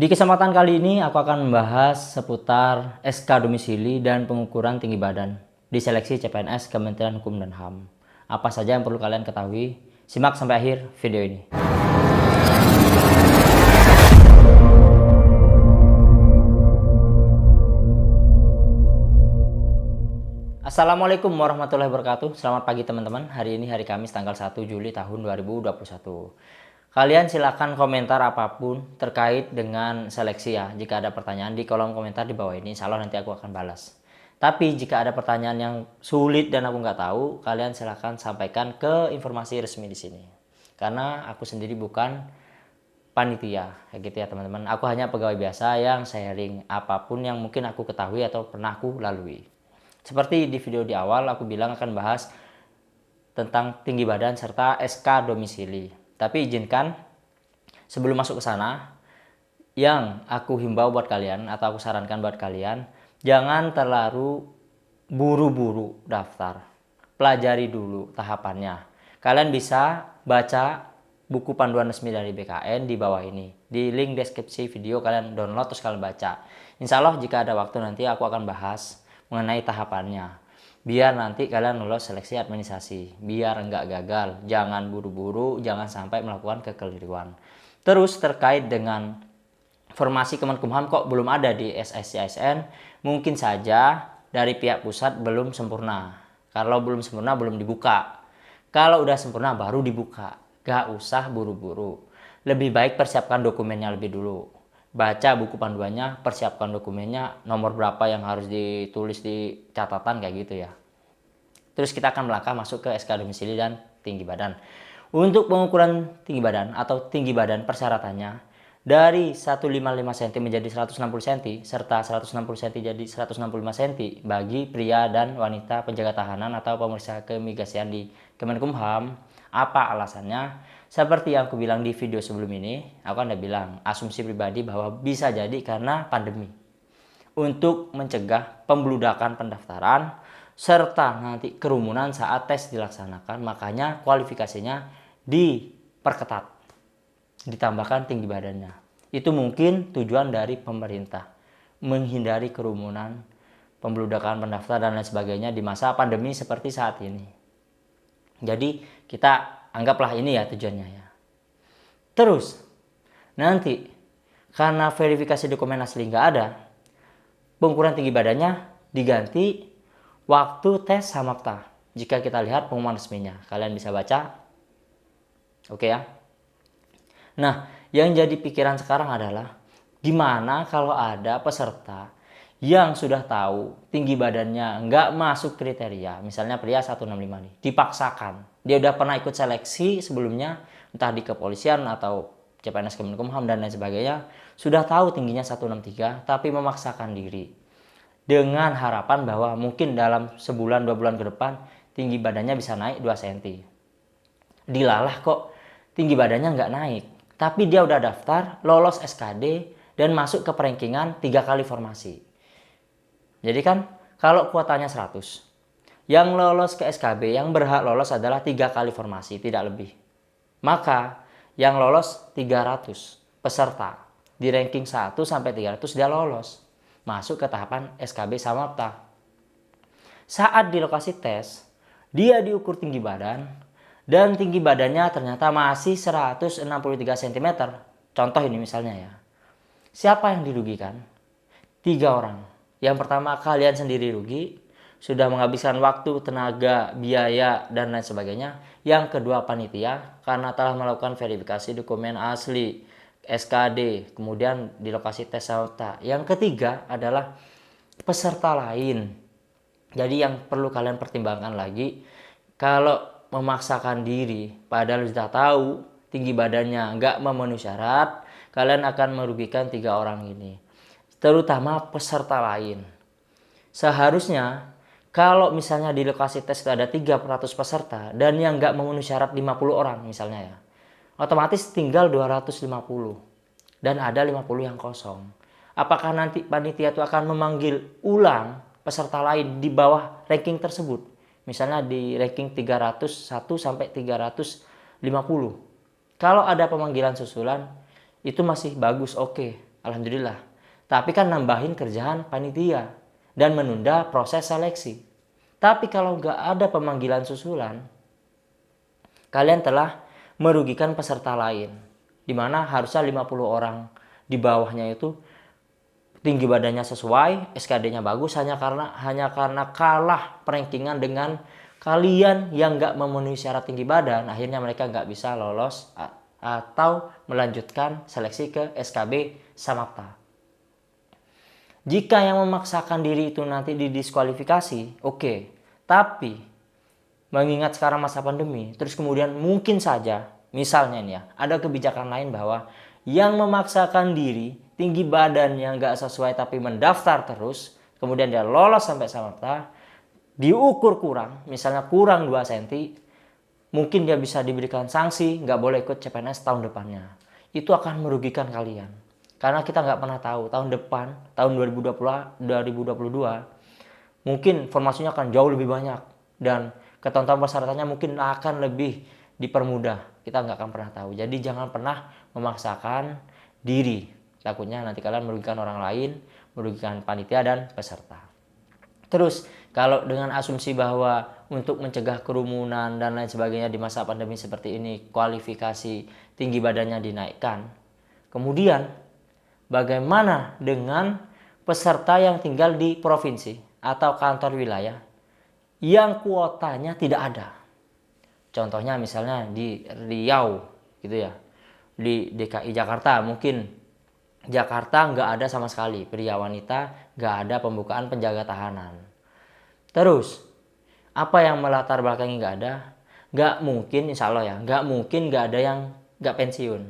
Di kesempatan kali ini aku akan membahas seputar SK domisili dan pengukuran tinggi badan di seleksi CPNS Kementerian Hukum dan HAM. Apa saja yang perlu kalian ketahui? Simak sampai akhir video ini. Assalamualaikum warahmatullahi wabarakatuh. Selamat pagi teman-teman. Hari ini hari Kamis tanggal 1 Juli tahun 2021. Kalian silakan komentar apapun terkait dengan seleksi ya. Jika ada pertanyaan di kolom komentar di bawah ini, insya Allah nanti aku akan balas. Tapi jika ada pertanyaan yang sulit dan aku nggak tahu, kalian silakan sampaikan ke informasi resmi di sini. Karena aku sendiri bukan panitia, kayak gitu ya teman-teman. Aku hanya pegawai biasa yang sharing apapun yang mungkin aku ketahui atau pernah aku lalui. Seperti di video di awal aku bilang akan bahas tentang tinggi badan serta SK domisili. Tapi izinkan sebelum masuk ke sana, yang aku himbau buat kalian atau aku sarankan buat kalian, jangan terlalu buru-buru daftar. Pelajari dulu tahapannya. Kalian bisa baca buku panduan resmi dari BKN di bawah ini. Di link deskripsi video kalian download terus kalian baca. Insya Allah jika ada waktu nanti aku akan bahas mengenai tahapannya. Biar nanti kalian lulus seleksi administrasi. Biar enggak gagal. Jangan buru-buru, jangan sampai melakukan kekeliruan. Terus terkait dengan formasi Kemenkumham kok belum ada di SSCSN, mungkin saja dari pihak pusat belum sempurna. Kalau belum sempurna belum dibuka. Kalau udah sempurna baru dibuka. Gak usah buru-buru. Lebih baik persiapkan dokumennya lebih dulu. Baca buku panduannya, persiapkan dokumennya, nomor berapa yang harus ditulis di catatan kayak gitu ya. Terus kita akan melangkah masuk ke SK domisili dan tinggi badan. Untuk pengukuran tinggi badan atau tinggi badan persyaratannya dari 155 cm menjadi 160 cm serta 160 cm jadi 165 cm bagi pria dan wanita penjaga tahanan atau pemeriksa keimigrasian di Kemenkumham. Apa alasannya? Seperti yang aku bilang di video sebelum ini, aku kan udah bilang asumsi pribadi bahwa bisa jadi karena pandemi. Untuk mencegah pembludakan pendaftaran serta nanti kerumunan saat tes dilaksanakan, makanya kualifikasinya diperketat, ditambahkan tinggi badannya. Itu mungkin tujuan dari pemerintah, menghindari kerumunan, pembludakan pendaftar dan lain sebagainya di masa pandemi seperti saat ini. Jadi kita anggaplah ini ya tujuannya ya. Terus nanti karena verifikasi dokumen asli nggak ada, pengukuran tinggi badannya diganti waktu tes Samapta. Jika kita lihat pengumuman resminya, kalian bisa baca. Oke ya. Nah, yang jadi pikiran sekarang adalah gimana kalau ada peserta yang sudah tahu tinggi badannya nggak masuk kriteria, misalnya pria 165 nih, dipaksakan. Dia udah pernah ikut seleksi sebelumnya, entah di kepolisian atau CPNS Kemenkumham dan lain sebagainya, sudah tahu tingginya 163, tapi memaksakan diri. Dengan harapan bahwa mungkin dalam sebulan 2 bulan ke depan, tinggi badannya bisa naik 2 cm. Dilalah kok tinggi badannya nggak naik, tapi dia udah daftar, lolos SKD, dan masuk ke perankingan 3 kali formasi. Jadi kan kalau kuotanya 100, yang lolos ke SKB, yang berhak lolos adalah 3 kali formasi, tidak lebih. Maka yang lolos 300 peserta. Di ranking 1 sampai 300 dia lolos. Masuk ke tahapan SKB Samapta. Saat di lokasi tes, dia diukur tinggi badan, dan tinggi badannya ternyata masih 163 cm. Contoh ini misalnya ya. Siapa yang dirugikan? 3 orang. Yang pertama, kalian sendiri rugi, sudah menghabiskan waktu, tenaga, biaya, dan lain sebagainya. Yang kedua, panitia, karena telah melakukan verifikasi dokumen asli, SKD, kemudian di lokasi tes Samapta. Yang ketiga adalah peserta lain. Jadi yang perlu kalian pertimbangkan lagi, kalau memaksakan diri, padahal sudah tahu tinggi badannya nggak memenuhi syarat, kalian akan merugikan 3 orang ini. Terutama peserta lain. Seharusnya kalau misalnya di lokasi tes ada 300 peserta dan yang nggak memenuhi syarat 50 orang misalnya ya, otomatis tinggal 250 dan ada 50 yang kosong. Apakah nanti panitia itu akan memanggil ulang peserta lain di bawah ranking tersebut? Misalnya di ranking 301 sampai 350. Kalau ada pemanggilan susulan itu masih bagus, oke. Alhamdulillah. Tapi kan nambahin kerjaan panitia dan menunda proses seleksi. Tapi kalau nggak ada pemanggilan susulan, kalian telah merugikan peserta lain. Di mana harusnya 50 orang di bawahnya itu tinggi badannya sesuai, SKD-nya bagus, hanya karena kalah perankingan dengan kalian yang nggak memenuhi syarat tinggi badan, akhirnya mereka nggak bisa lolos atau melanjutkan seleksi ke SKB Samapta. Jika yang memaksakan diri itu nanti didiskualifikasi, oke. Tapi mengingat sekarang masa pandemi, terus kemudian mungkin saja, misalnya nih ya, ada kebijakan lain bahwa yang memaksakan diri, tinggi badannya nggak sesuai tapi mendaftar terus, kemudian dia lolos sampai Samapta, diukur kurang, misalnya kurang 2 cm, mungkin dia bisa diberikan sanksi, nggak boleh ikut CPNS tahun depannya. Itu akan merugikan kalian. Karena kita nggak pernah tahu tahun depan, tahun 2022, mungkin formasinya akan jauh lebih banyak dan ketentuan persyaratannya mungkin akan lebih dipermudah. Kita nggak akan pernah tahu. Jadi jangan pernah memaksakan diri. Takutnya nanti kalian merugikan orang lain, merugikan panitia dan peserta. Terus kalau dengan asumsi bahwa untuk mencegah kerumunan dan lain sebagainya di masa pandemi seperti ini, kualifikasi tinggi badannya dinaikkan. Kemudian bagaimana dengan peserta yang tinggal di provinsi atau kantor wilayah yang kuotanya tidak ada? Contohnya misalnya di Riau gitu ya. Di DKI Jakarta mungkin Jakarta nggak ada sama sekali pria wanita, nggak ada pembukaan penjaga tahanan. Terus apa yang melatar belakangi nggak ada? Nggak mungkin, insya Allah ya, nggak mungkin nggak ada yang nggak pensiun.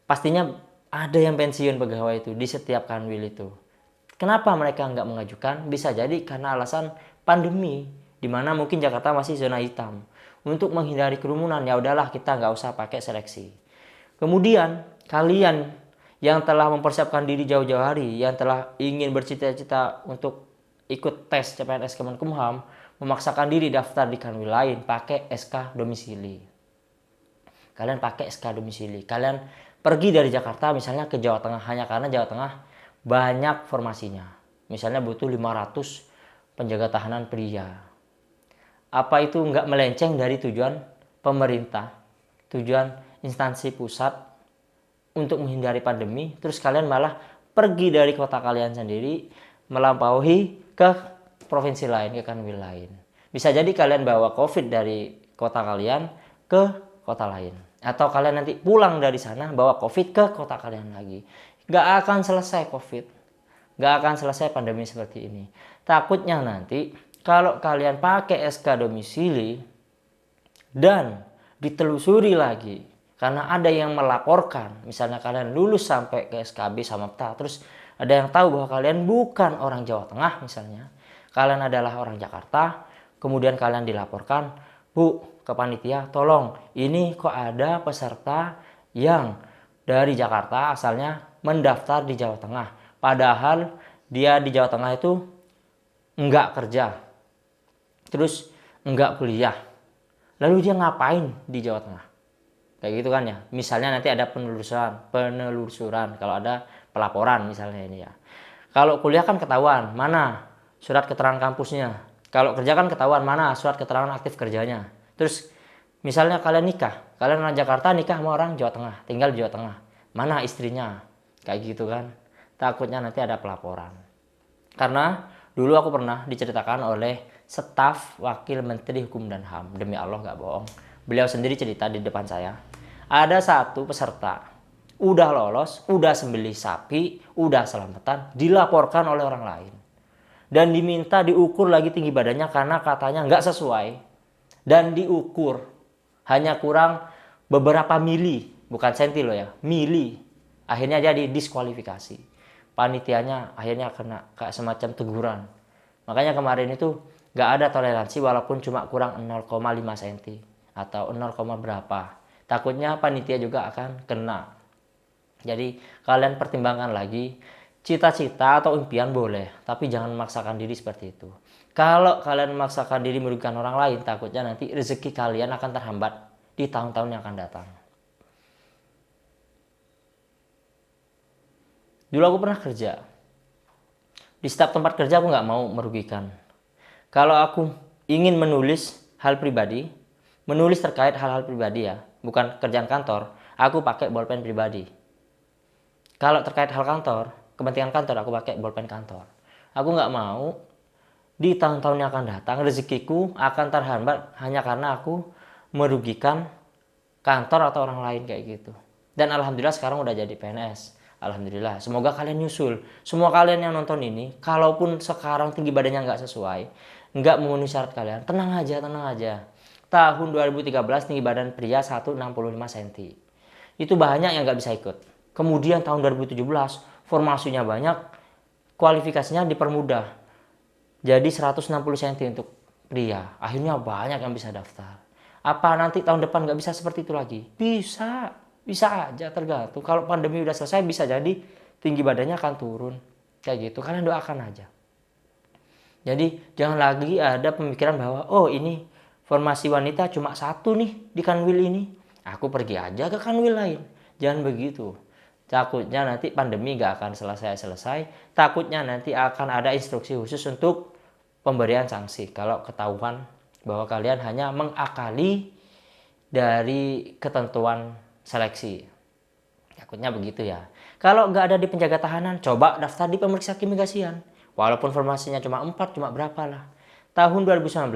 Pastinya ada yang pensiun pegawai itu di setiap kanwil itu. Kenapa mereka nggak mengajukan? Bisa jadi karena alasan pandemi, di mana mungkin Jakarta masih zona hitam. Untuk menghindari kerumunan, ya udahlah kita nggak usah pakai seleksi. Kemudian kalian yang telah mempersiapkan diri jauh-jauh hari, yang telah ingin bercita-cita untuk ikut tes CPNS Kemenkumham, memaksakan diri daftar di kanwil lain pakai SK domisili. Kalian pakai SK domisili. Kalian pergi dari Jakarta misalnya ke Jawa Tengah hanya karena Jawa Tengah banyak formasinya. Misalnya butuh 500 penjaga tahanan pria. Apa itu nggak melenceng dari tujuan pemerintah, tujuan instansi pusat untuk menghindari pandemi, terus kalian malah pergi dari kota kalian sendiri, melampaui ke provinsi lain, ke kanwil lain. Bisa jadi kalian bawa COVID dari kota kalian ke kota lain. Atau kalian nanti pulang dari sana bawa COVID ke kota kalian lagi. Gak akan selesai COVID. Gak akan selesai pandemi seperti ini. Takutnya nanti kalau kalian pakai SK domisili dan ditelusuri lagi karena ada yang melaporkan, misalnya kalian lulus sampai ke SKB Samapta, terus ada yang tahu bahwa kalian bukan orang Jawa Tengah misalnya, kalian adalah orang Jakarta, kemudian kalian dilaporkan, Bu, ke panitia, tolong ini kok ada peserta yang dari Jakarta asalnya mendaftar di Jawa Tengah, padahal dia di Jawa Tengah itu enggak kerja, terus enggak kuliah, lalu dia ngapain di Jawa Tengah? Kayak gitu kan ya. Misalnya nanti ada penelusuran kalau ada pelaporan misalnya ini ya. Kalau kuliah kan ketahuan mana surat keterangan kampusnya. Kalau kerja kan ketahuan mana surat keterangan aktif kerjanya. Terus misalnya kalian nikah, kalian orang Jakarta nikah sama orang Jawa Tengah, tinggal di Jawa Tengah. Mana istrinya? Kayak gitu kan. Takutnya nanti ada pelaporan. Karena dulu aku pernah diceritakan oleh staf Wakil Menteri Hukum dan HAM. Demi Allah gak bohong. Beliau sendiri cerita di depan saya. Ada satu peserta udah lolos, udah sembelih sapi, udah selamatan, dilaporkan oleh orang lain. Dan diminta diukur lagi tinggi badannya karena katanya nggak sesuai. Dan diukur hanya kurang beberapa mili, bukan senti loh ya, mili. Akhirnya jadi diskualifikasi. Panitianya akhirnya kena kayak semacam teguran. Makanya kemarin itu nggak ada toleransi walaupun cuma kurang 0,5 cm atau 0, berapa. Takutnya panitia juga akan kena. Jadi kalian pertimbangkan lagi, cita-cita atau impian boleh, tapi jangan memaksakan diri seperti itu. Kalau kalian memaksakan diri merugikan orang lain, takutnya nanti rezeki kalian akan terhambat di tahun-tahun yang akan datang. Dulu aku pernah kerja. Di setiap tempat kerja aku nggak mau merugikan. Kalau aku ingin menulis hal pribadi, menulis terkait hal-hal pribadi ya, bukan kerjaan kantor, aku pakai bolpen pribadi. Kalau terkait hal kantor, kepentingan kantor, aku pakai bolpen kantor. Aku nggak mau di tahun-tahun yang akan datang rezekiku akan terhambat hanya karena aku merugikan kantor atau orang lain kayak gitu. Dan alhamdulillah sekarang udah jadi PNS. Alhamdulillah. Semoga kalian nyusul. Semua kalian yang nonton ini, kalaupun sekarang tinggi badannya nggak sesuai, nggak memenuhi syarat kalian, tenang aja, tenang aja. Tahun 2013 tinggi badan pria 165 cm. Itu banyak yang nggak bisa ikut. Kemudian tahun 2017 formasinya banyak, kualifikasinya dipermudah. Jadi 160 cm untuk pria. Akhirnya banyak yang bisa daftar. Apa nanti tahun depan nggak bisa seperti itu lagi? Bisa. Bisa aja, tergantung. Kalau pandemi udah selesai bisa jadi tinggi badannya akan turun. Kayak gitu. Kalian doakan aja. Jadi jangan lagi ada pemikiran bahwa oh ini formasi wanita cuma satu nih di kanwil ini. Aku pergi aja ke kanwil lain. Jangan begitu. Takutnya nanti pandemi nggak akan selesai-selesai. Takutnya nanti akan ada instruksi khusus untuk pemberian sanksi. Kalau ketahuan bahwa kalian hanya mengakali dari ketentuan seleksi. Takutnya begitu ya. Kalau nggak ada di penjaga tahanan, coba daftar di pemeriksa keimigrasian. Walaupun formasinya cuma 4, cuma berapa lah. Tahun 2019,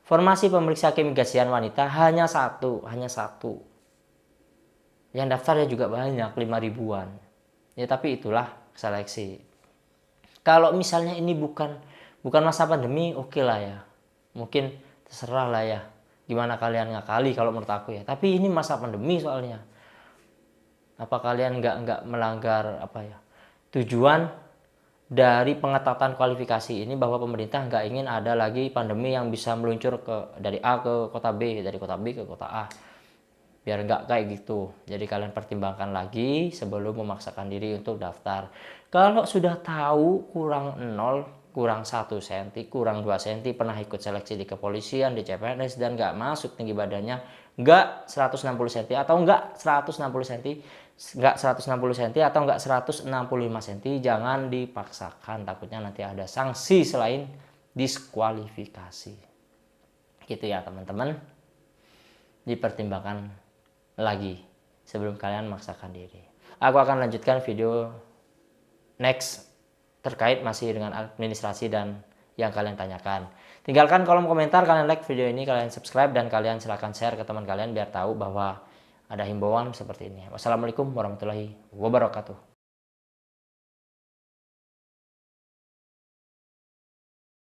formasi pemeriksa keimigrasian wanita hanya satu. Yang daftar ya juga banyak, 5 ribuan. Ya tapi itulah seleksi. Kalau misalnya ini bukan masa pandemi, oke lah ya. Mungkin terserah lah ya. Gimana kalian ngakali kalau menurut aku ya. Tapi ini masa pandemi soalnya. Apa kalian nggak melanggar apa ya tujuan dari pengetatan kualifikasi ini, bahwa pemerintah nggak ingin ada lagi pandemi yang bisa meluncur dari A ke kota B, dari kota B ke kota A. Biar nggak kayak gitu. Jadi kalian pertimbangkan lagi sebelum memaksakan diri untuk daftar. Kalau sudah tahu kurang 0, kurang 1 cm, kurang 2 cm, pernah ikut seleksi di kepolisian, di CPNS, dan nggak masuk tinggi badannya, nggak 160 cm atau nggak 160 cm, nggak 160 cm atau nggak 165 cm, jangan dipaksakan, takutnya nanti ada sanksi selain diskualifikasi. Gitu ya teman-teman, dipertimbangkan lagi sebelum kalian memaksakan diri. Aku akan lanjutkan video next terkait masih dengan administrasi dan yang kalian tanyakan. Tinggalkan kolom komentar, kalian like video ini, kalian subscribe, dan kalian silahkan share ke teman kalian biar tahu bahwa ada himbauan seperti ini. Wassalamualaikum warahmatullahi wabarakatuh.